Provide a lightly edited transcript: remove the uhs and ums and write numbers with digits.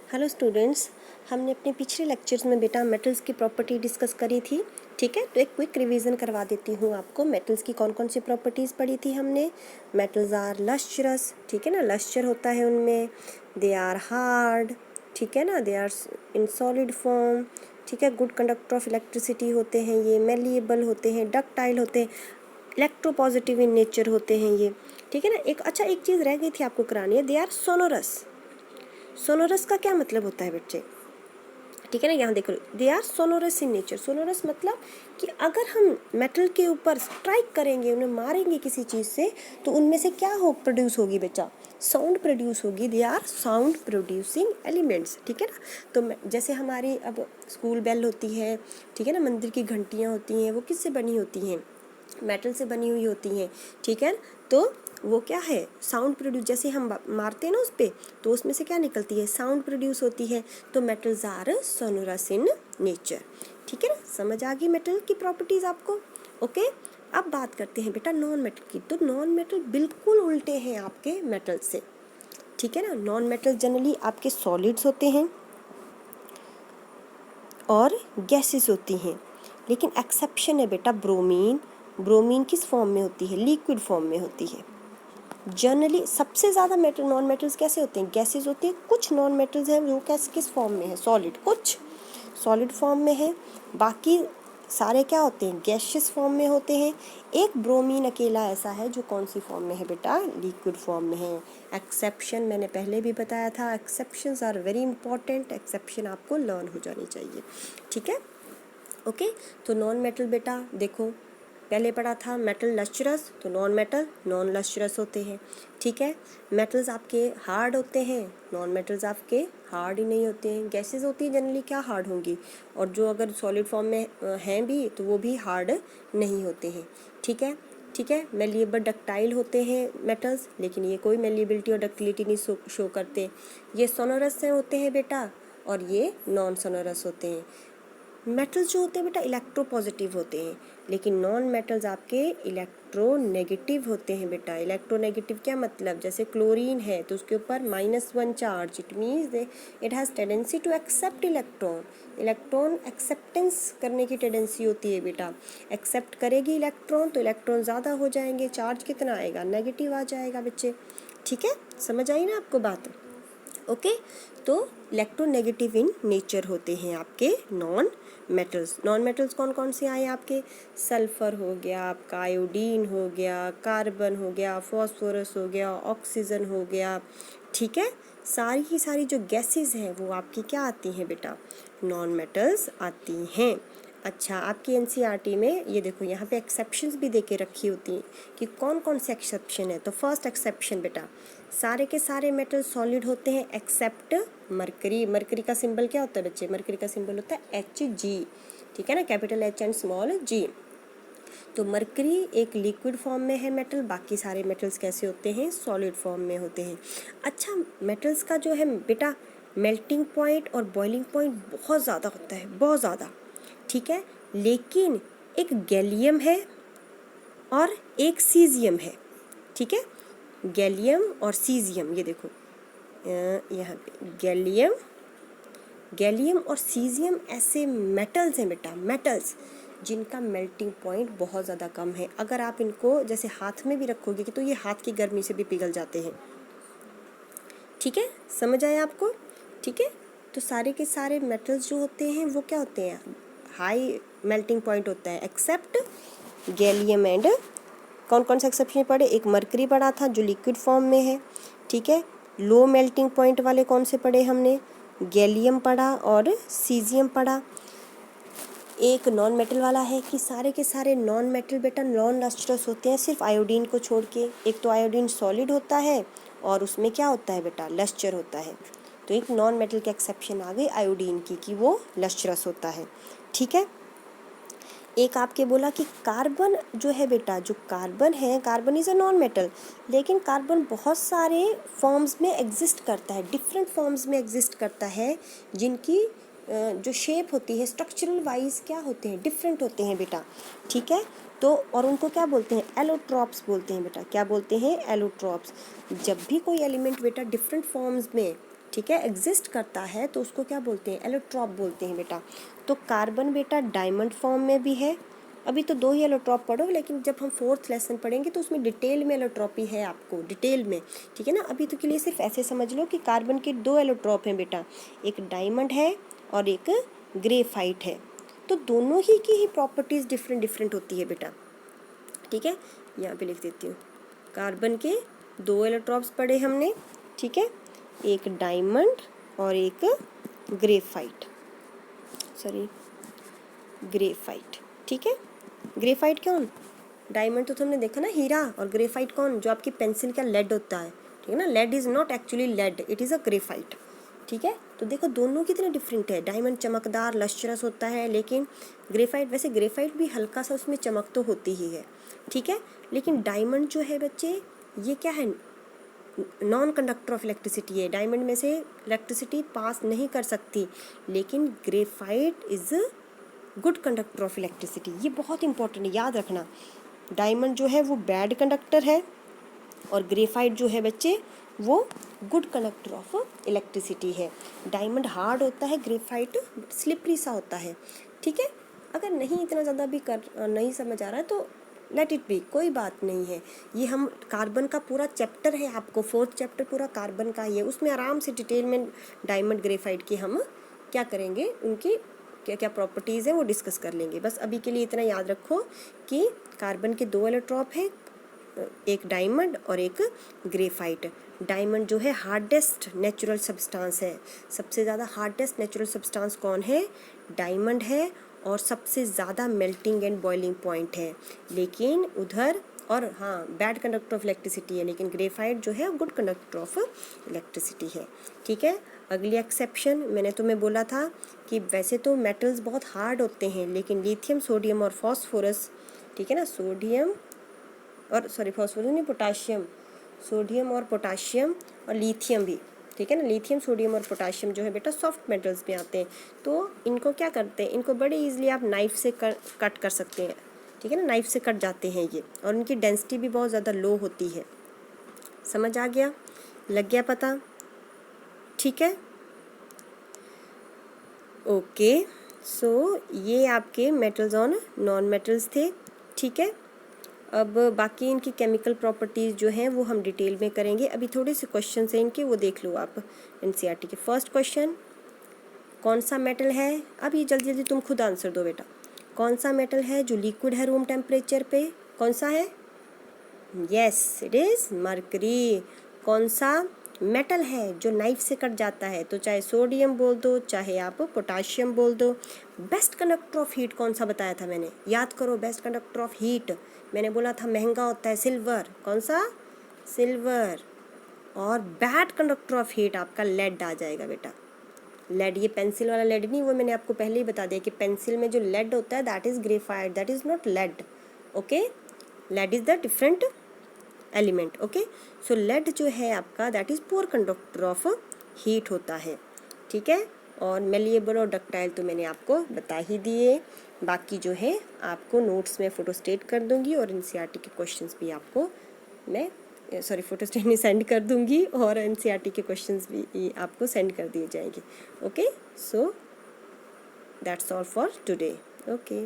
Hello students, हमने अपने पिछले लेक्चर्स में बेटा मेटल्स की प्रॉपर्टी डिस्कस करी थी। ठीक है, तो एक क्विक रिवीजन करवा देती हूँ आपको। मेटल्स की कौन कौन सी प्रॉपर्टीज़ पढ़ी थी हमने। मेटल्स आर लस्ट्रस, ठीक है ना, लस्टर होता है उनमें। दे आर हार्ड, ठीक है ना, they are in solid form, ठीक है। गुड कंडक्टर ऑफ इलेक्ट्रिसिटी होते हैं ये, मेलिएबल होते हैं, डक्टाइल होते हैं, इलेक्ट्रोपॉजिटिव इन नेचर होते हैं ये, ठीक है ना। एक चीज़ रह गई थी आपको करानी है, दे आर सोनोरस। सोनोरस का क्या मतलब होता है बच्चे, ठीक है ना, यहाँ देखो, they are sonorous in nature. Sonorous मतलब कि अगर हम मेटल के ऊपर स्ट्राइक करेंगे, उन्हें मारेंगे किसी चीज़ से, तो उनमें से क्या हो प्रोड्यूस होगी बच्चा, साउंड प्रोड्यूस होगी। They are sound producing elements, ठीक है ना। तो जैसे हमारी अब स्कूल बेल होती है, ठीक है ना, मंदिर की घंटियाँ होती हैं, वो किससे बनी होती हैं, मेटल से बनी हुई होती हैं, ठीक है। तो वो क्या है, साउंड प्रोड्यूस, जैसे हम मारते हैं ना उस पर, तो उसमें से क्या निकलती है, साउंड प्रोड्यूस होती है। तो metals are sonorous in nature, ठीक है ना। समझ आ गई मेटल की प्रॉपर्टीज आपको। ओके, अब बात करते हैं बेटा नॉन मेटल की। तो नॉन मेटल बिल्कुल उल्टे हैं आपके मेटल से, ठीक है ना। नॉन मेटल जनरली आपके सॉलिड्स होते हैं और गैसेस होती हैं, लेकिन एक्सेप्शन है बेटा ब्रोमीन। ब्रोमीन किस फॉर्म में होती है, लिक्विड फॉर्म में होती है। जनरली सबसे ज़्यादा मेटल नॉन मेटल्स कैसे होते हैं, गैसेस होती है। कुछ नॉन मेटल्स हैं वो कैसे किस फॉर्म में है, सॉलिड, कुछ सॉलिड फॉर्म में है, बाकी सारे क्या होते हैं, गैसियस फॉर्म में होते हैं। एक ब्रोमीन अकेला ऐसा है जो कौन सी फॉर्म में है बेटा, लिक्विड फॉर्म में है। एक्सेप्शन मैंने पहले भी बताया था, exceptions are very important, exception आपको लर्न हो जानी चाहिए, ठीक है। ओके, तो नॉन मेटल बेटा देखो, पहले पढ़ा था मेटल लस्ट्रस, तो नॉन मेटल नॉन लस्ट्रस होते हैं, ठीक है। मेटल्स आपके हार्ड होते हैं, नॉन मेटल्स आपके हार्ड ही नहीं होते हैं। गैसेस होती हैं जनरली क्या हार्ड होंगी, और जो अगर सॉलिड फॉर्म में हैं भी तो वो भी हार्ड नहीं होते हैं, ठीक है। ठीक है, मेलिएबल डक्टाइल होते हैं मेटल्स, लेकिन ये कोई मेलिएबिलिटी और डक्टिलिटी नहीं शो करते। ये सोनोरस से होते हैं बेटा, और ये नॉन सोनोरस होते हैं। मेटल्स जो होते हैं बेटा इलेक्ट्रो पॉजिटिव होते हैं, लेकिन नॉन मेटल्स आपके इलेक्ट्रो नेगेटिव होते हैं बेटा। इलेक्ट्रो नेगेटिव क्या मतलब, जैसे क्लोरीन है तो उसके ऊपर -1 charge, it means it has tendency to accept electron. Electron acceptance करने की टेंडेंसी होती है बेटा। एक्सेप्ट करेगी इलेक्ट्रॉन तो इलेक्ट्रॉन ज़्यादा हो जाएंगे, चार्ज कितना आएगा, नेगेटिव आ जाएगा बच्चे, ठीक है। समझ आई ना आपको बात। ओके, तो इलेक्ट्रोनेगेटिव इन नेचर होते हैं आपके नॉन मेटल्स। नॉन मेटल्स कौन कौन से आए आपके, सल्फर हो गया आपका, आयोडीन हो गया, कार्बन हो गया, फॉस्फोरस हो गया, ऑक्सीजन हो गया, ठीक है। सारी की सारी जो गैसेस हैं वो आपकी क्या आती हैं बेटा, नॉन मेटल्स आती हैं। अच्छा, आपकी एनसीईआरटी में ये देखो यहाँ पे एक्सेप्शंस भी देके रखी होती हैं कि कौन कौन से एक्सेप्शन है। तो फर्स्ट एक्सेप्शन बेटा, सारे के सारे मेटल सॉलिड होते हैं एक्सेप्ट मरकरी। मरकरी का सिंबल क्या होता है बच्चे, मरकरी का सिंबल होता है Hg, ठीक है ना, capital H and small g। तो मरकरी एक लिक्विड फॉर्म में है मेटल, बाकी सारे मेटल्स कैसे होते हैं, सॉलिड फॉर्म में होते हैं। अच्छा, मेटल्स का जो है बेटा मेल्टिंग पॉइंट और बॉइलिंग पॉइंट बहुत ज़्यादा होता है, बहुत ज़्यादा, ठीक है। लेकिन एक गैलियम है और एक सीजियम है, ठीक है। गैलियम और सीजियम, ये देखो यहाँ पे गैलियम और सीजियम ऐसे मेटल्स हैं बेटा, मेटल्स जिनका मेल्टिंग पॉइंट बहुत ज़्यादा कम है। अगर आप इनको जैसे हाथ में भी रखोगे कि तो ये हाथ की गर्मी से भी पिघल जाते हैं, ठीक है। समझ आया आपको, ठीक है। तो सारे के सारे मेटल्स जो होते हैं वो क्या होते हैं, हाई मेल्टिंग पॉइंट होता है एक्सेप्ट गैलियम एंड, कौन कौन से एक्सेप्शन पढ़े, एक मरकरी पढ़ा था जो लिक्विड फॉर्म में है, ठीक है। लो मेल्टिंग पॉइंट वाले कौन से पढ़े हमने, गैलियम पढ़ा और सीजियम पढ़ा। एक नॉन मेटल वाला है कि सारे के सारे नॉन मेटल बेटा नॉन लस्ट्रस होते हैं सिर्फ आयोडीन को छोड़ के। एक तो आयोडीन सॉलिड होता है और उसमें क्या होता है बेटा, लस्टर होता है। तो एक नॉन मेटल की एक्सेप्शन आ गई आयोडीन की कि वो लस्ट्रस होता है, ठीक है। एक आपके बोला कि कार्बन जो है बेटा, जो कार्बन है, carbon is a non metal, लेकिन कार्बन बहुत सारे फॉर्म्स में एग्जिस्ट करता है, डिफरेंट फॉर्म्स में एग्जिस्ट करता है, जिनकी जो शेप होती है स्ट्रक्चरल वाइज क्या होते हैं, डिफरेंट होते हैं बेटा, ठीक है। तो और उनको क्या बोलते हैं, एलोट्रॉप्स बोलते हैं बेटा। क्या बोलते हैं, एलोट्रॉप्स। जब भी कोई एलिमेंट बेटा डिफरेंट फॉर्म्स में ठीक है, एग्जिस्ट करता है तो उसको क्या बोलते हैं, एलोट्रॉप बोलते हैं बेटा। तो कार्बन बेटा डायमंड फॉर्म में भी है। अभी तो 2 ही एलोट्रॉप पढ़ो, लेकिन जब हम 4th लेसन पढ़ेंगे तो उसमें डिटेल में एलोट्रॉपी है आपको, डिटेल में, ठीक है ना। अभी तो के लिए सिर्फ ऐसे समझ लो कि कार्बन के 2 एलोट्रॉप हैं बेटा, एक डायमंड है और एक ग्रेफाइट है। तो दोनों ही की ही प्रॉपर्टीज़ डिफरेंट डिफरेंट होती है बेटा, ठीक है। यहाँ पे लिख देती हूँ, कार्बन के 2 एलोट्रॉप्स पढ़े हमने, ठीक है, एक डायमंड और एक ग्रेफाइट, सॉरी ग्रेफाइट, ठीक है। ग्रेफाइट कौन, डायमंड तो तुमने देखा ना हीरा, और ग्रेफाइट कौन, जो आपकी पेंसिल का लेड होता है, ठीक है ना। Lead is not actually lead, it is a graphite, ठीक है। तो देखो दोनों कितने डिफरेंट है, डायमंड चमकदार लश्चरस होता है, लेकिन ग्रेफाइट, वैसे ग्रेफाइट भी हल्का सा उसमें चमक तो होती ही है, ठीक है। लेकिन डायमंड जो है बच्चे, ये क्या है, नॉन कंडक्टर ऑफ इलेक्ट्रिसिटी है, डायमंड में से इलेक्ट्रिसिटी पास नहीं कर सकती, लेकिन graphite is good conductor of electricity. ये बहुत इंपॉर्टेंट है, याद रखना। डायमंड जो है वो बैड कंडक्टर है और ग्रेफाइट जो है बच्चे वो गुड कंडक्टर ऑफ इलेक्ट्रिसिटी है। डायमंड हार्ड होता है, ग्रेफाइट स्लिपरी सा होता है, ठीक है। अगर नहीं इतना ज़्यादा भी नहीं समझ आ रहा है तो लेट इट बी, कोई बात नहीं है। ये हम कार्बन का पूरा चैप्टर है, आपको 4th चैप्टर पूरा कार्बन का ही है, उसमें आराम से डिटेल में डायमंड ग्रेफाइट की हम क्या करेंगे, उनकी क्या क्या प्रॉपर्टीज़ हैं वो डिस्कस कर लेंगे। बस अभी के लिए इतना याद रखो कि कार्बन के 2 एलोट्रॉप हैं, एक डायमंड और एक ग्रेफाइट। डायमंड जो है हार्डेस्ट नेचुरल सब्सटेंस है, सबसे ज़्यादा हार्डेस्ट नेचुरल सब्सटेंस कौन है, डायमंड है, और सबसे ज़्यादा मेल्टिंग एंड बॉइलिंग पॉइंट है। लेकिन उधर, और हाँ, बैड कंडक्टर ऑफ इलेक्ट्रिसिटी है, लेकिन ग्रेफाइट जो है गुड कंडक्टर ऑफ इलेक्ट्रिसिटी है, ठीक है। अगली एक्सेप्शन, मैंने तुम्हें बोला था कि वैसे तो मेटल्स बहुत हार्ड होते हैं, लेकिन लिथियम, सोडियम और फॉस्फोरस, ठीक है ना, सोडियम और सॉरी फॉस्फोरस नहीं, पोटाशियम, सोडियम और पोटाशियम और लिथियम भी, ठीक है ना। लिथियम, सोडियम और पोटाशियम जो है बेटा सॉफ्ट मेटल्स में आते हैं। तो इनको क्या करते हैं, इनको बड़े ईजिली आप नाइफ से कट कर सकते हैं, ठीक है ना, नाइफ से कट जाते हैं ये, और इनकी डेंसिटी भी बहुत ज़्यादा लो होती है। समझ आ गया, लग गया पता, ठीक है। ओके, सो ये आपके मेटल्स और नॉन मेटल्स थे, ठीक है। अब बाकी इनकी केमिकल प्रॉपर्टीज़ जो हैं वो हम डिटेल में करेंगे। अभी थोड़े से क्वेश्चन हैं इनके, वो देख लो आप एनसीईआरटी के। फर्स्ट क्वेश्चन, कौन सा मेटल है, अब ये जल्दी जल्दी तुम खुद आंसर दो बेटा, कौन सा मेटल है जो लिक्विड है रूम टेम्परेचर पे, कौन सा है, यस इट इज़ मरकरी। कौन सा मेटल है जो नाइफ से कट जाता है, तो चाहे सोडियम बोल दो चाहे आप पोटाशियम बोल दो। बेस्ट कंडक्टर ऑफ हीट कौन सा बताया था मैंने, याद करो, बेस्ट कंडक्टर ऑफ हीट मैंने बोला था महंगा होता है सिल्वर, कौन सा, सिल्वर। और बैड कंडक्टर ऑफ हीट आपका लेड आ जाएगा बेटा, लेड, ये पेंसिल वाला लेड नहीं, वो मैंने आपको पहले ही बता दिया कि पेंसिल में जो लेड होता है that is graphite, that is not lead, okay. Lead is the different element, okay. So lead जो है आपका that is poor conductor of heat होता है, ठीक है। और मेलिएबल और डक्टाइल तो मैंने आपको बता ही दिए। बाकी जो है आपको नोट्स में फ़ोटोस्टेट कर दूंगी, और एनसीईआरटी के क्वेश्चंस भी आपको मैं सॉरी फ़ोटोस्टेट नहीं सेंड कर दूंगी, और एनसीईआरटी के क्वेश्चंस भी आपको सेंड कर दिए जाएंगे, okay. So that's all for today, okay.